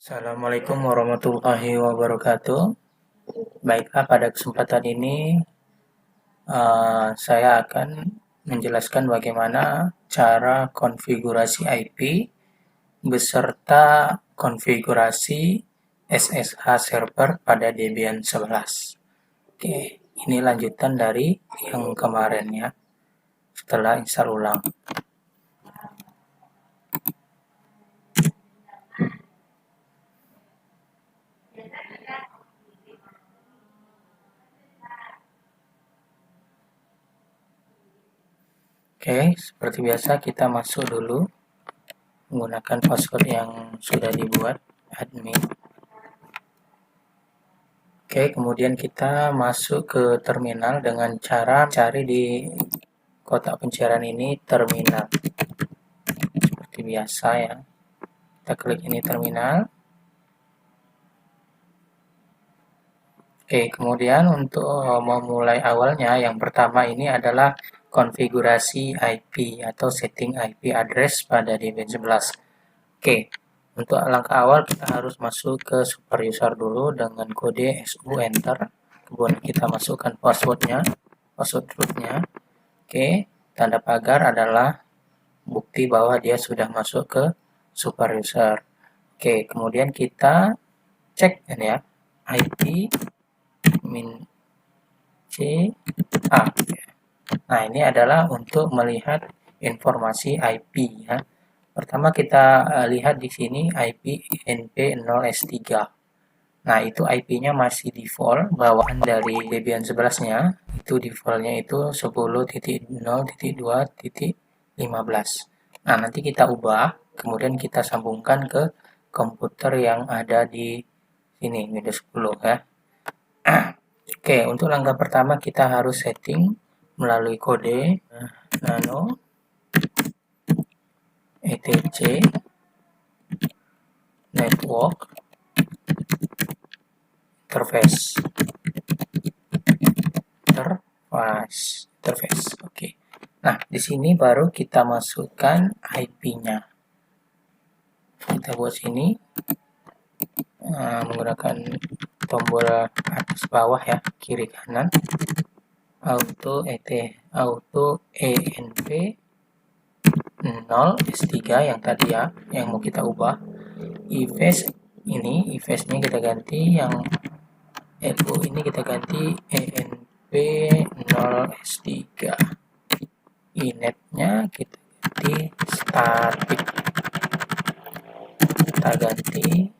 Assalamualaikum warahmatullahi wabarakatuh. Baiklah, pada kesempatan ini saya akan menjelaskan bagaimana cara konfigurasi IP beserta konfigurasi SSH server pada Debian 11. Oke, ini lanjutan dari yang kemarin ya, setelah install ulang. Oke, seperti biasa kita masuk dulu menggunakan password yang sudah dibuat admin. Oke, kemudian kita masuk ke terminal dengan cara cari di kotak pencarian ini terminal. Seperti biasa ya. Kita klik ini terminal. Oke, kemudian untuk memulai awalnya, yang pertama ini adalah konfigurasi IP atau setting IP address pada Debian 11. Oke, untuk langkah awal kita harus masuk ke super user dulu dengan kode SU enter. Kemudian kita masukkan password rootnya. Oke, tanda pagar adalah bukti bahwa dia sudah masuk ke super user. Oke, kemudian kita cek ini ya, IP -CA. Nah, ini adalah untuk melihat informasi IP ya. Pertama kita lihat di sini IP NP0S3. Nah, itu IP-nya masih default, bawaan dari Debian 11-nya, itu default-nya itu 10.0.2.15. Nah, nanti kita ubah, kemudian kita sambungkan ke komputer yang ada di sini, Windows 10 ya. Oke, untuk langkah pertama kita harus setting melalui kode nano etc network interface. Oke. Nah, di sini baru kita masukkan IP-nya. Kita buat sini menggunakan tombol atas bawah ya, kiri kanan. Auto ENP 0 S3 yang tadi ya, yang mau kita ubah. EFS-nya kita ganti, yang LU ini kita ganti ENP 0 S3. Inet-nya kita ganti static. Kita ganti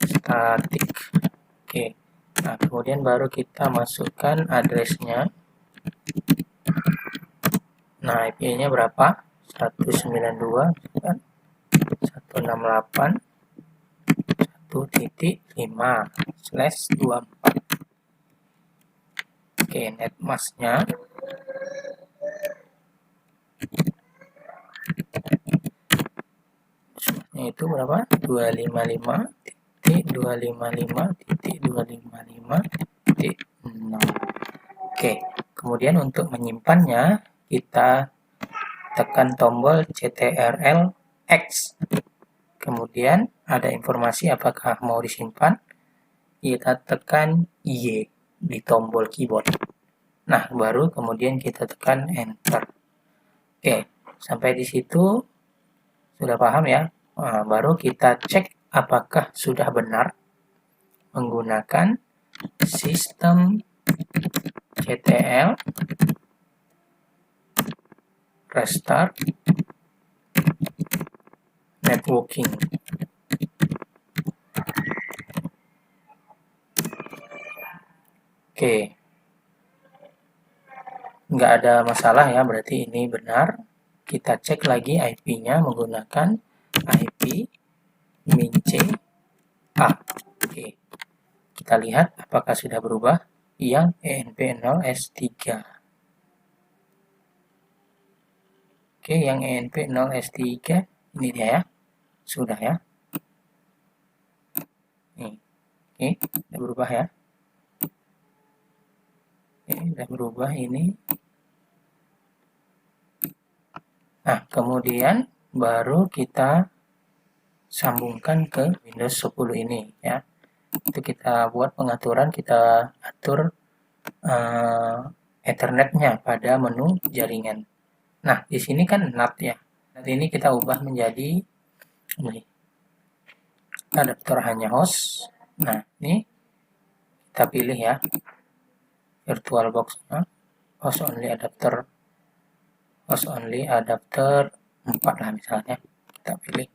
static. Oke. Nah, kemudian baru kita masukkan address-nya. Nah, IP-nya berapa? 192.168.1.5/24. Oke, netmask-nya itu berapa? 255.255.255.0. Oke, kemudian untuk menyimpannya kita tekan tombol CTRL X. Kemudian ada informasi apakah mau disimpan. Kita tekan Y di tombol keyboard. Nah, baru kemudian kita tekan enter. Oke, sampai di situ sudah paham ya? Nah, baru kita cek apakah sudah benar menggunakan sistem CTL restart networking. Oke, nggak ada masalah ya, berarti ini benar. Kita cek lagi IP-nya menggunakan IP -CA. Oke, kita lihat apakah sudah berubah yang ENP0S3. Oke, yang ENP0S3 ini dia ya, sudah ya. Nih, oke, sudah berubah ya. Oke, sudah berubah ini. Nah, kemudian baru kita sambungkan ke Windows 10 ini ya. Itu kita buat pengaturan, kita atur Ethernetnya pada menu jaringan. Nah, di sini kan NAT ya. NAT ini kita ubah menjadi ini, adaptor hanya host. Nah, ini kita pilih ya, VirtualBox host only adapter 4 lah misalnya. Kita pilih.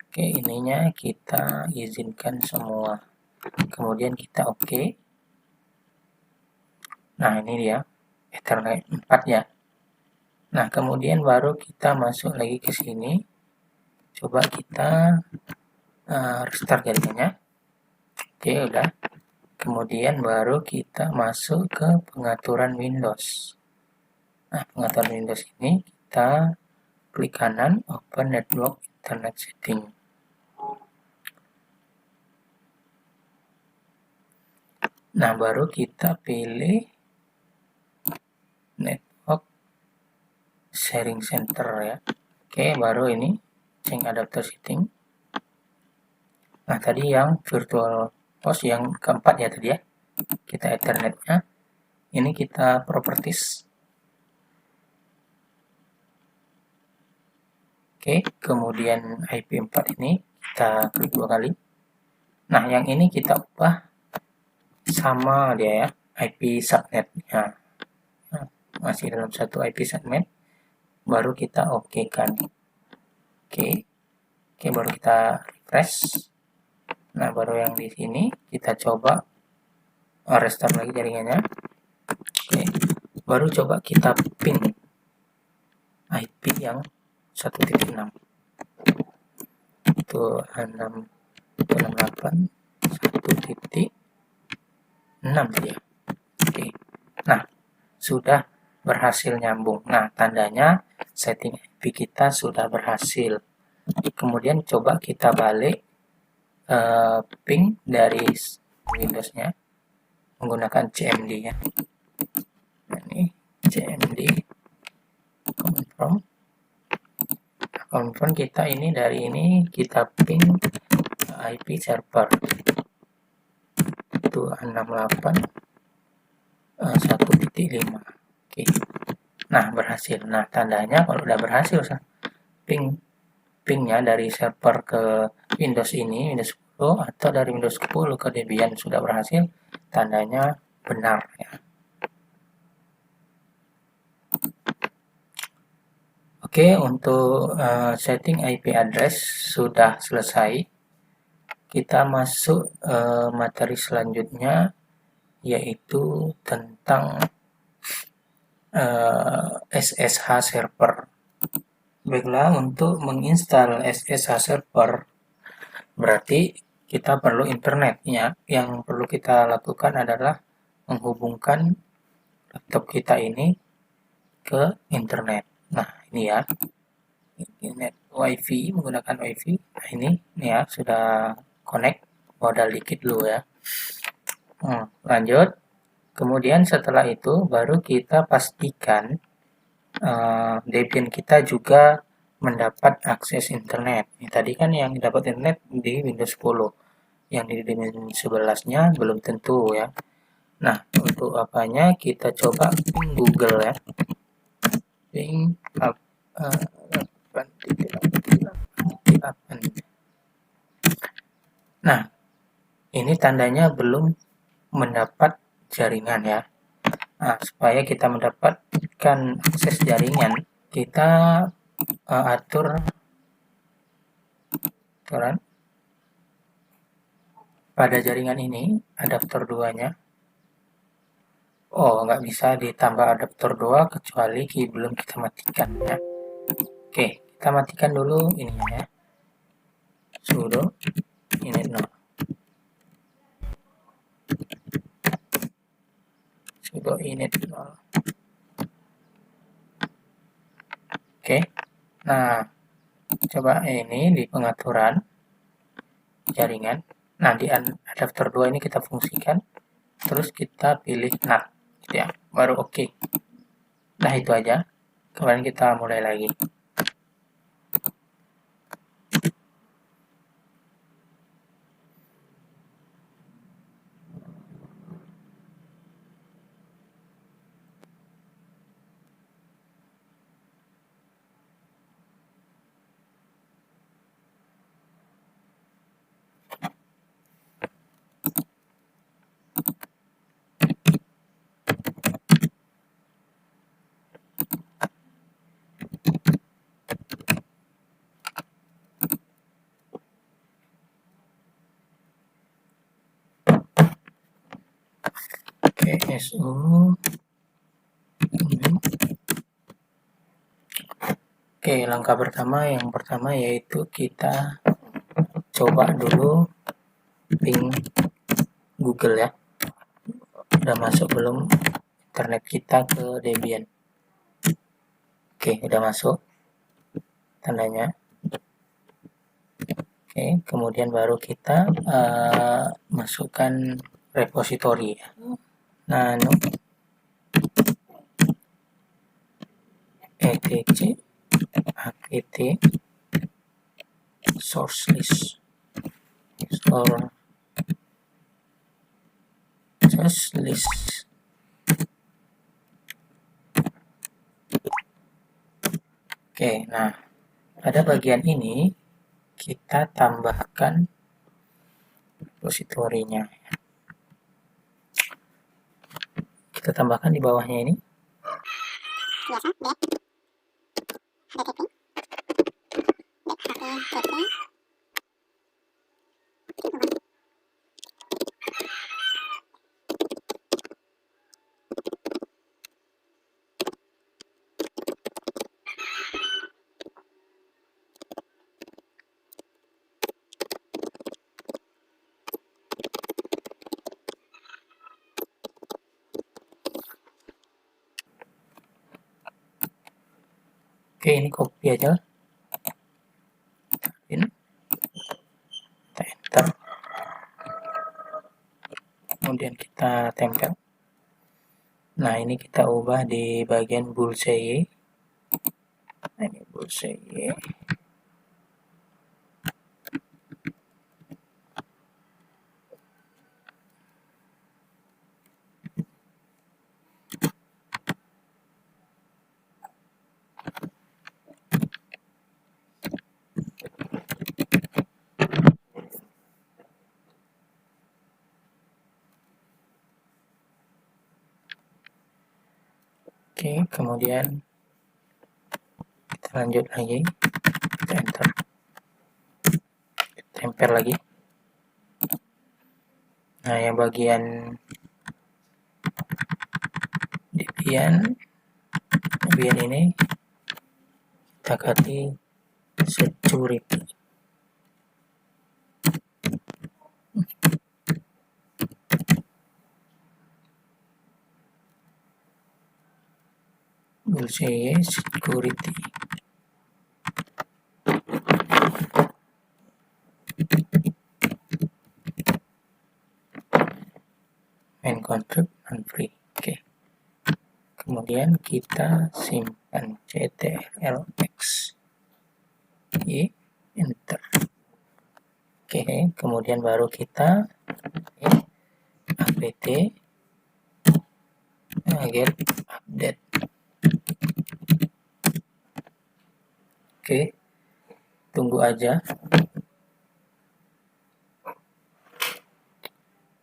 Oke, ininya kita izinkan semua. Kemudian kita oke. Nah, ini dia Ethernet 4 ya. Nah, kemudian baru kita masuk lagi ke sini. Coba kita restart jaringannya. Oke, udah. Kemudian baru kita masuk ke pengaturan Windows. Nah, pengaturan Windows ini kita klik kanan, Open Network Internet Setting. Nah, baru kita pilih Network Sharing Center ya. Oke, baru ini change adapter setting. Nah, tadi yang virtual host yang keempat ya tadi ya. Kita Ethernetnya. Ini kita properties. Oke, kemudian IP4 ini kita klik 2 kali. Nah, yang ini kita ubah sama dia ya, IP subnetnya. Nah, masih dalam satu IP subnet. Baru kita oke kan. Oke, baru kita refresh. Nah, baru yang di sini kita coba restart lagi jaringannya. Oke, baru coba kita ping IP yang 1.6 itu 6.68 1.6 ya. Oke. Nah, sudah berhasil nyambung. Nah, tandanya setting IP kita sudah berhasil. Kemudian coba kita balik ping dari Windows-nya menggunakan CMD ya. Nah, ini CMD confirm kita ini dari ini kita ping IP server itu 68.1.5. Oke. Nah, berhasil. Nah, tandanya kalau udah berhasil pingnya dari server ke Windows ini, Windows 10 atau dari Windows 10 ke Debian sudah berhasil, tandanya benar ya. Oke, untuk setting IP address sudah selesai. Kita masuk materi selanjutnya, yaitu tentang SSH server. Baiklah, untuk menginstal SSH server, berarti kita perlu internet ya. Yang perlu kita lakukan adalah menghubungkan laptop kita ini ke internet. Nah, ini ya, internet WiFi, menggunakan WiFi. Nah, ini ya sudah connect, modal dikit dulu ya. Lanjut. Kemudian setelah itu baru kita pastikan Debian kita juga mendapat akses internet. Ini tadi kan yang dapat internet di Windows 10. Yang di Debian 11-nya belum tentu ya. Nah, untuk apanya kita coba ping Google ya. Ping Nah, ini tandanya belum mendapat jaringan ya. Nah, supaya kita mendapatkan akses jaringan, kita aturan pada jaringan ini, adaptor 2-nya. Oh, nggak bisa ditambah adaptor 2 kecuali belum kita matikan ya. Oke, kita matikan dulu ininya ya. Sudo init 0. Sudo init 0. Oke. Nah, coba ini di pengaturan jaringan. Nah, di adaptor 2 ini kita fungsikan. Terus kita pilih NAT gitu ya. Baru oke. Nah, itu aja. Kemudian kita mulai lagi. su. Oke, langkah yang pertama yaitu kita coba dulu ping Google ya. Udah masuk belum internet kita ke Debian? Oke, udah masuk tandanya. Oke, kemudian baru kita masukkan repository ya. Nano etc apt source list Oke, nah pada bagian ini kita tambahkan repositorinya. Kita tambahkan di bawahnya ini. Oke, ini copy aja. Kita enter. Kemudian kita tempel. Nah, ini kita ubah di bagian bullseye. Nah, ini bullseye. Oke, kemudian kita lanjut lagi, kita enter, tempel lagi. Nah, yang bagian Debian ini kita ganti security. Bullseye security. Main contract and free. Oke. Kemudian kita simpan ctrlx. Enter. Oke, kemudian baru kita apt get update. Oke, tunggu aja.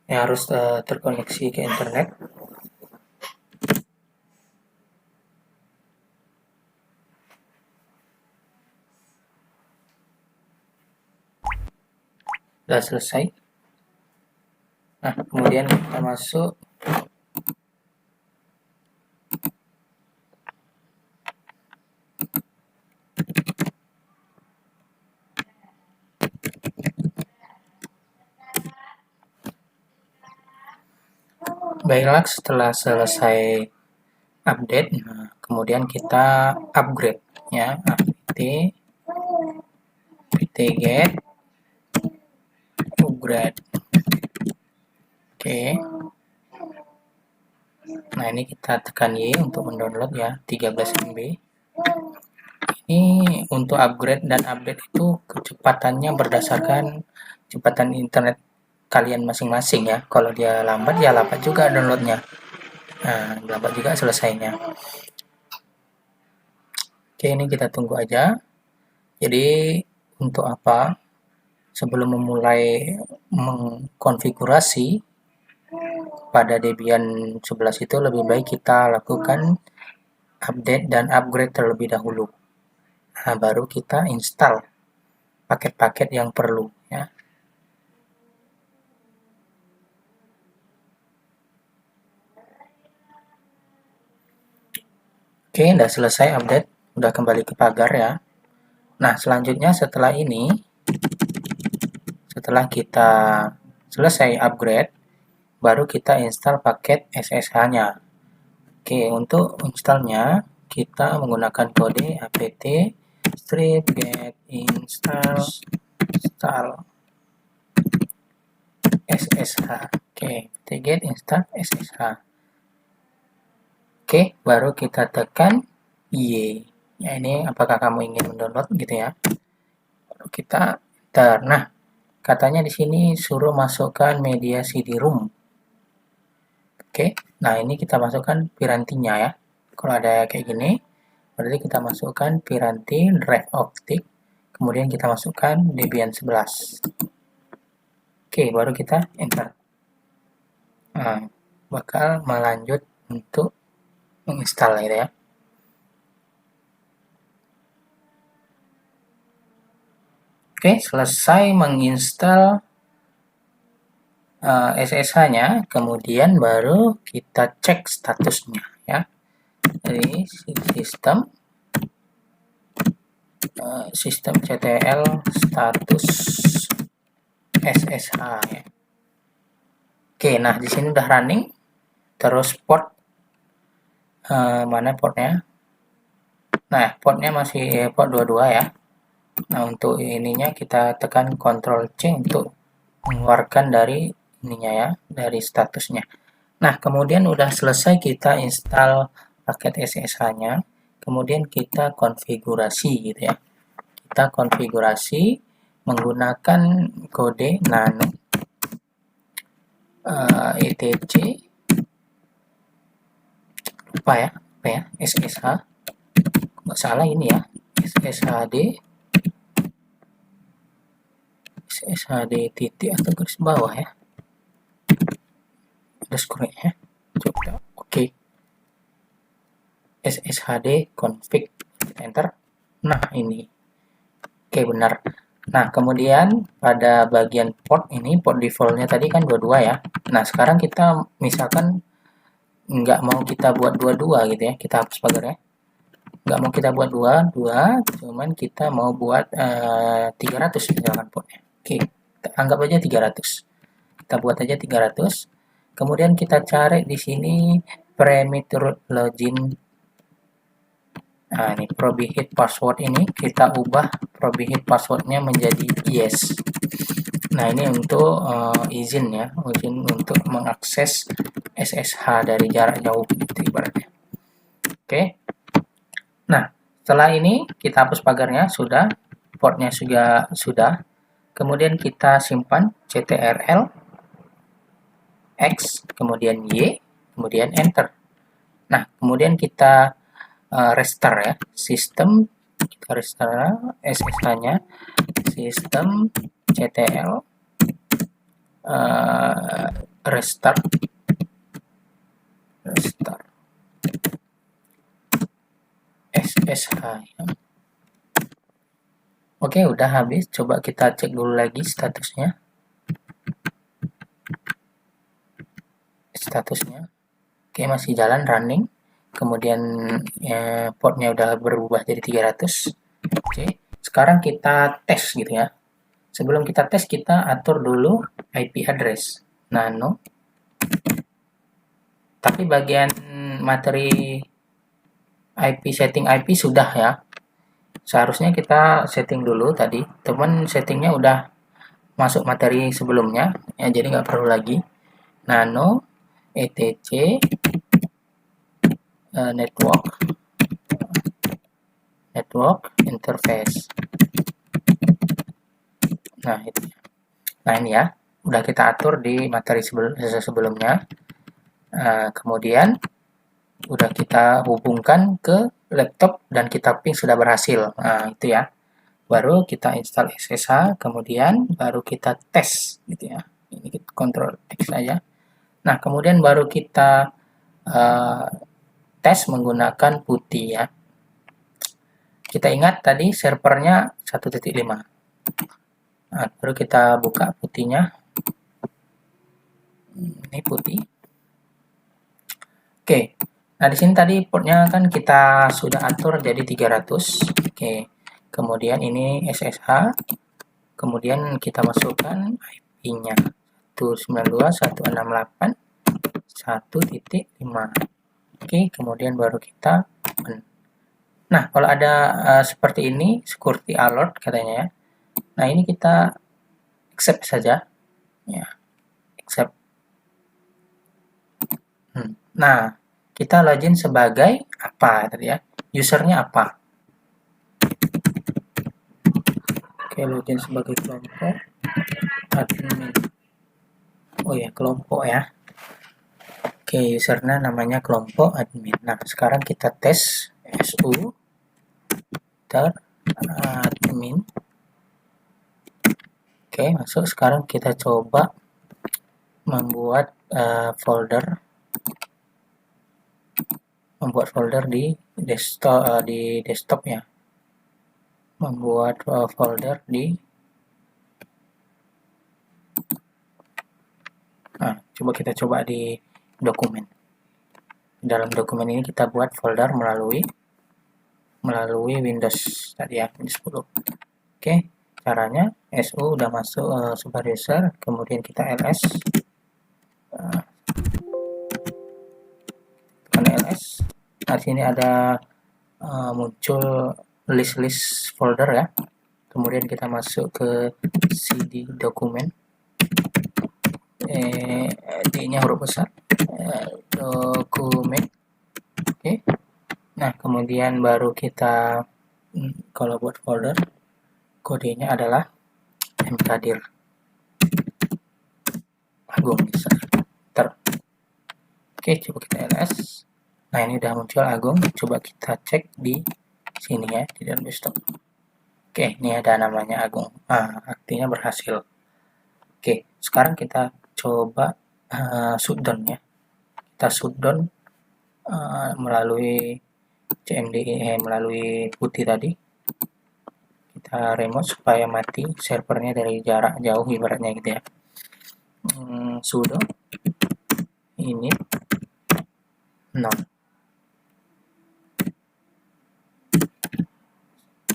Ini harus terkoneksi ke internet. Sudah selesai. Nah, kemudian kita masuk baiklah, setelah selesai update, nah, kemudian kita upgrade ya, apt get upgrade. Oke. Nah, ini kita tekan Y untuk mendownload ya, 13 MB. Ini untuk upgrade dan update itu kecepatannya berdasarkan kecepatan internet kalian masing-masing ya. Kalau dia lambat ya lambat juga downloadnya. Nah, lambat juga selesainya. Oke, ini kita tunggu aja. Jadi untuk apa? Sebelum memulai mengkonfigurasi pada Debian 11 itu lebih baik kita lakukan update dan upgrade terlebih dahulu. Nah, baru kita install paket-paket yang perlu ya. Oke, udah selesai update, udah kembali ke pagar ya. Nah, selanjutnya setelah ini, setelah kita selesai upgrade, baru kita install paket SSH-nya. Oke, untuk installnya kita menggunakan kode apt strip get install SSH. Oke, get install SSH. Oke, baru kita tekan Y. Ya, ini apakah kamu ingin mendownload gitu ya. Baru kita enter. Nah, katanya di sini suruh masukkan media CD-ROM. Oke, nah ini kita masukkan pirantinya ya. Kalau ada kayak gini, berarti kita masukkan piranti drive optik, kemudian kita masukkan Debian 11. Oke, baru kita enter. Nah, bakal melanjut untuk menginstal gitu ya. Oke, selesai menginstal SSH-nya, kemudian baru kita cek statusnya ya. Jadi sistem CTL status SSH ya. Oke, nah di sini udah running. Terus port mana portnya? Nah, portnya masih port 22 ya. Nah, untuk ininya kita tekan Ctrl C untuk mengeluarkan dari ininya ya, dari statusnya. Nah, kemudian udah selesai kita install paket SSH-nya, kemudian kita konfigurasi gitu ya. Kita konfigurasi menggunakan kode nano etc apa ya SSH, nggak salah ini ya, SSHD titik atau garis bawah ya, underscore ya, coba oke. SSHD config, enter. Nah ini oke benar. Nah kemudian pada bagian port ini, port defaultnya tadi kan 22 ya. Nah sekarang kita misalkan nggak mau kita buat 22 gitu ya, kita hapus pagarnya. Nggak mau kita buat 22, cuman kita mau buat 300 misalkan portnya. Oke, anggap aja 300. Kita buat aja 300. Kemudian kita cari di sini permit root login. Nah, ini prohibit password ini kita ubah prohibit passwordnya menjadi yes. Nah, ini untuk izin ya, izin untuk mengakses SSH dari jarak jauh gitu ibaratnya. Oke. Nah, setelah ini kita hapus pagarnya, sudah, portnya sudah. Kemudian kita simpan ctrl X, kemudian Y, kemudian enter. Nah, kemudian kita restart ya, sistem, kita restart SSH-nya, sistem ctl restart SSH ya. Oke, udah habis. Coba kita cek dulu lagi statusnya. Oke, masih jalan running. Kemudian portnya udah berubah jadi 300. Oke, sekarang kita tes gitu ya. Sebelum kita tes, kita atur dulu IP address nano. Tapi bagian materi IP setting IP sudah ya. Seharusnya kita setting dulu tadi. Teman settingnya udah masuk materi sebelumnya, ya jadi nggak perlu lagi. Nano etc network interface. Nah itu. Nah ini ya, udah kita atur di materi sebelumnya. Kemudian udah kita hubungkan ke laptop dan kita ping sudah berhasil. Nah itu ya. Baru kita install SSH, kemudian baru kita tes gitu ya. Ini kita Ctrl X saja. Nah kemudian baru kita tes menggunakan PuTTY ya. Kita ingat tadi servernya 1.5. Nah, baru kita buka PuTTY-nya. Ini PuTTY. Oke, Nah, di sini tadi portnya kan kita sudah atur jadi 300. Oke. Kemudian ini SSH. Kemudian kita masukkan IP-nya 192.168.1.5. Oke, kemudian baru kita open. Nah, kalau ada seperti ini, security alert katanya ya. Nah, ini kita accept saja. Ya, accept. Nah, kita login sebagai apa tadi ya? Usernya apa? Oke, login sebagai kelompok admin. Oh ya, kelompok ya. Oke, usernya namanya kelompok admin. Nah, sekarang kita tes su ter admin. Oke, masuk. Sekarang kita coba membuat folder di desktop ya. Membuat folder di coba kita coba di dokumen. Dalam dokumen ini kita buat folder melalui Windows tadi ya, Windows 10. Oke, caranya su udah masuk super user, kemudian kita ls Nah, sini ada muncul list folder ya. Kemudian kita masuk ke cd dokumen. D-nya huruf besar. Dokumen. Oke. Nah, kemudian baru kita kalau buat folder kodenya adalah mkdir agung ter. Oke, coba kita ls. Nah, ini udah muncul agung. Coba kita cek di sini ya, di dalam desktop. Oke, ini ada namanya agung. Artinya berhasil. Oke, sekarang kita coba shutdown ya. Kita shutdown melalui cmd melalui putih tadi. Kita remote supaya mati servernya dari jarak jauh ibaratnya gitu ya. Sudo init none.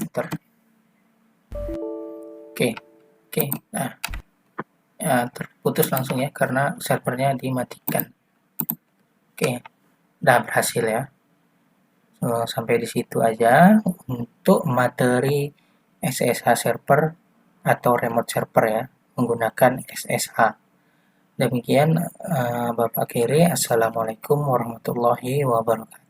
Enter. Oke. Nah, terputus langsung ya karena servernya dimatikan. Oke, udah berhasil ya. Sampai di situ aja untuk materi SSH server atau remote server ya, menggunakan SSH. Demikian Bapak Kiri, Assalamualaikum warahmatullahi wabarakatuh.